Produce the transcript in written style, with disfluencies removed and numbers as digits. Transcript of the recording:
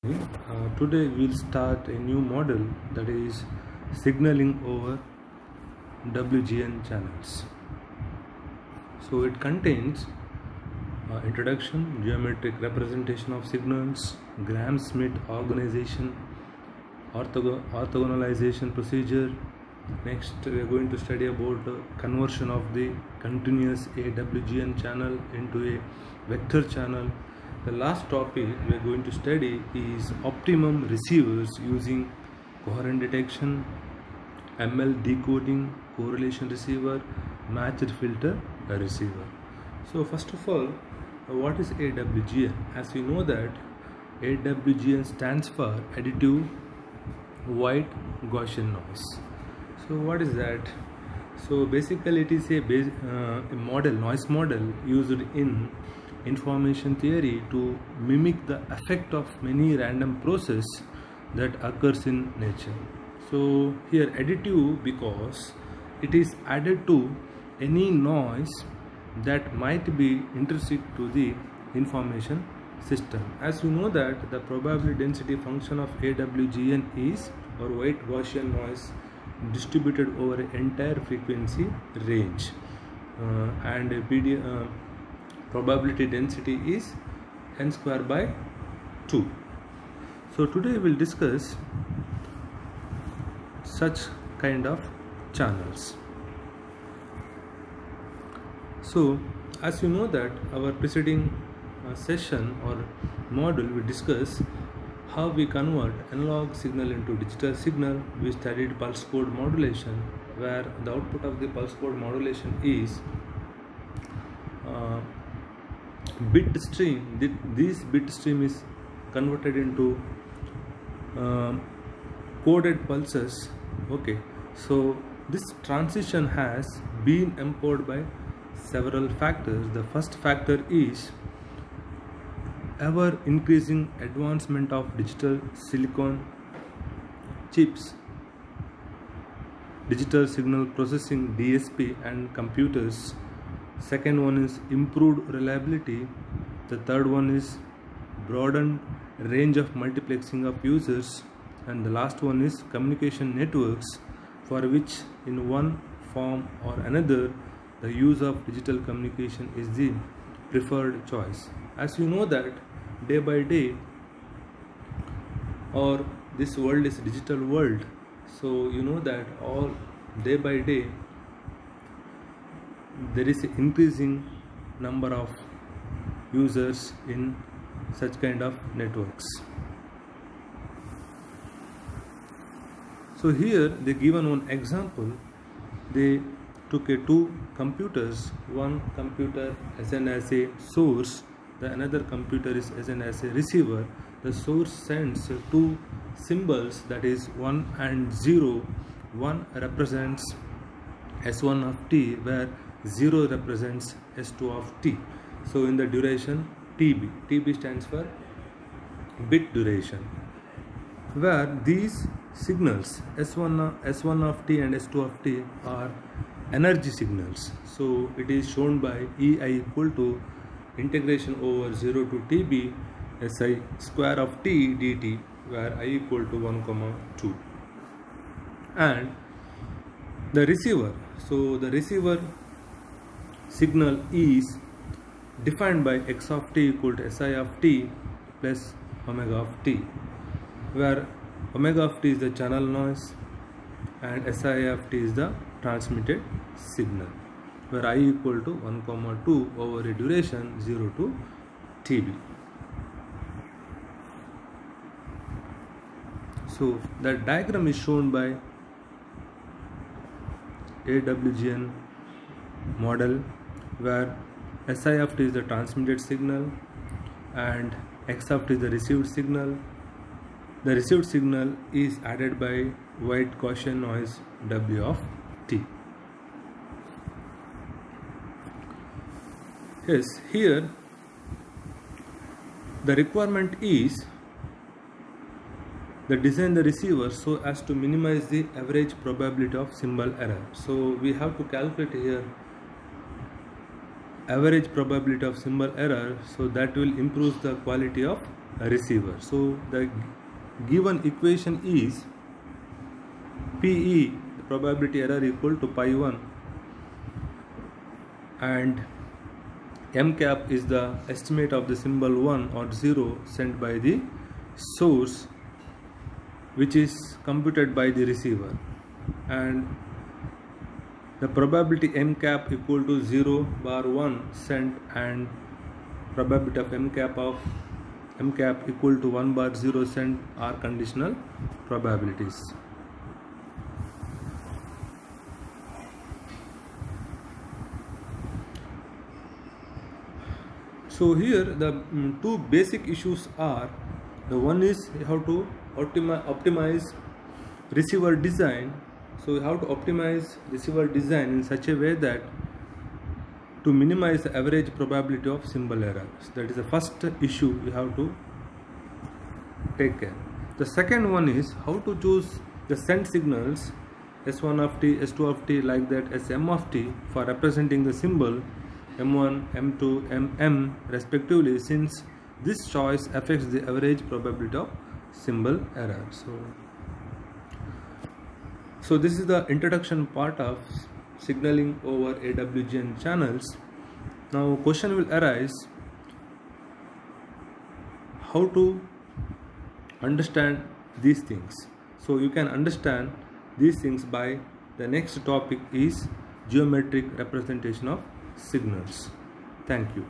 Today we'll start a new model, that is signaling over WGN channels. So it contains introduction, geometric representation of signals, Gram-Schmidt organization, orthogonalization procedure. Next we are going to study about conversion of the continuous AWGN channel into a vector channel. The last topic we are going to study is optimum receivers using coherent detection, ML decoding, correlation receiver, matched filter receiver. So first of all, what is AWGN? As we know that AWGN stands for additive white Gaussian noise. So what is that? So basically it is a noise model used in information theory to mimic the effect of many random process that occurs in nature. So here additive because it is added to any noise that might be intrinsic to the information system. As we know that the probability density function of AWGN is, or white Gaussian noise, distributed over an entire frequency range, and probability density is n square by 2. So today we will discuss such kind of channels. So as you know that our preceding session or module we discussed how we convert analog signal into digital signal. We studied pulse code modulation, where the output of the pulse code modulation is bit stream. This bit stream is converted into coded pulses. Okay, so this transition has been empowered by several factors. The first factor is ever increasing advancement of digital silicon chips, digital signal processing DSP, and computers. Second one is improved reliability. The third one is broadened range of multiplexing of users, and the last one is communication networks, for which in one form or another the use of digital communication is the preferred choice. As you know that day by day, or this world is digital world, so you know that all day by day there is an increasing number of users in such kind of networks. So here they given one example. They took two computers, one computer as a source, the another computer is as a receiver. The source sends two symbols, that is 1 and 0. 1 represents S1 of t, where 0 represents S2 of t. So in the duration TB stands for bit duration, where these signals S1 of t and S2 of t are energy signals. So it is shown by EI equal to integration over 0 to TB SI square of t dt, where I equal to 1, 2. And the receiver, so the receiver signal is defined by x of t equal to SI of t plus omega of t, where omega of t is the channel noise and SI of t is the transmitted signal, where I equal to 1, 2 over a duration 0 to TB. So that diagram is shown by AWGN model, where SI of t is the transmitted signal and X of t is the received signal. The received signal is added by white Gaussian noise W of t. Yes, here the requirement is the design the receiver so as to minimize the average probability of symbol error. So we have to calculate here average probability of symbol error, so that will improve the quality of receiver. So the given equation is PE, the probability error, equal to pi 1, and M cap is the estimate of the symbol 1 or 0 sent by the source, which is computed by the receiver, and the probability M cap equal to 0 bar 1 sent, and probability of M cap equal to 1 bar 0 sent are conditional probabilities. So here the two basic issues are, the one is how to optimize receiver design. So you have to optimize receiver design in such a way that to minimize the average probability of symbol errors. That is the first issue we have to take care. The second one is how to choose the sent signals S1 of t, S2 of t, like that, as M of t for representing the symbol M1, M2, MM respectively, since this choice affects the average probability of symbol error. So this is the introduction part of signaling over AWGN channels. Now question will arise, how to understand these things. So you can understand these things by the next topic is geometric representation of signals. Thank you.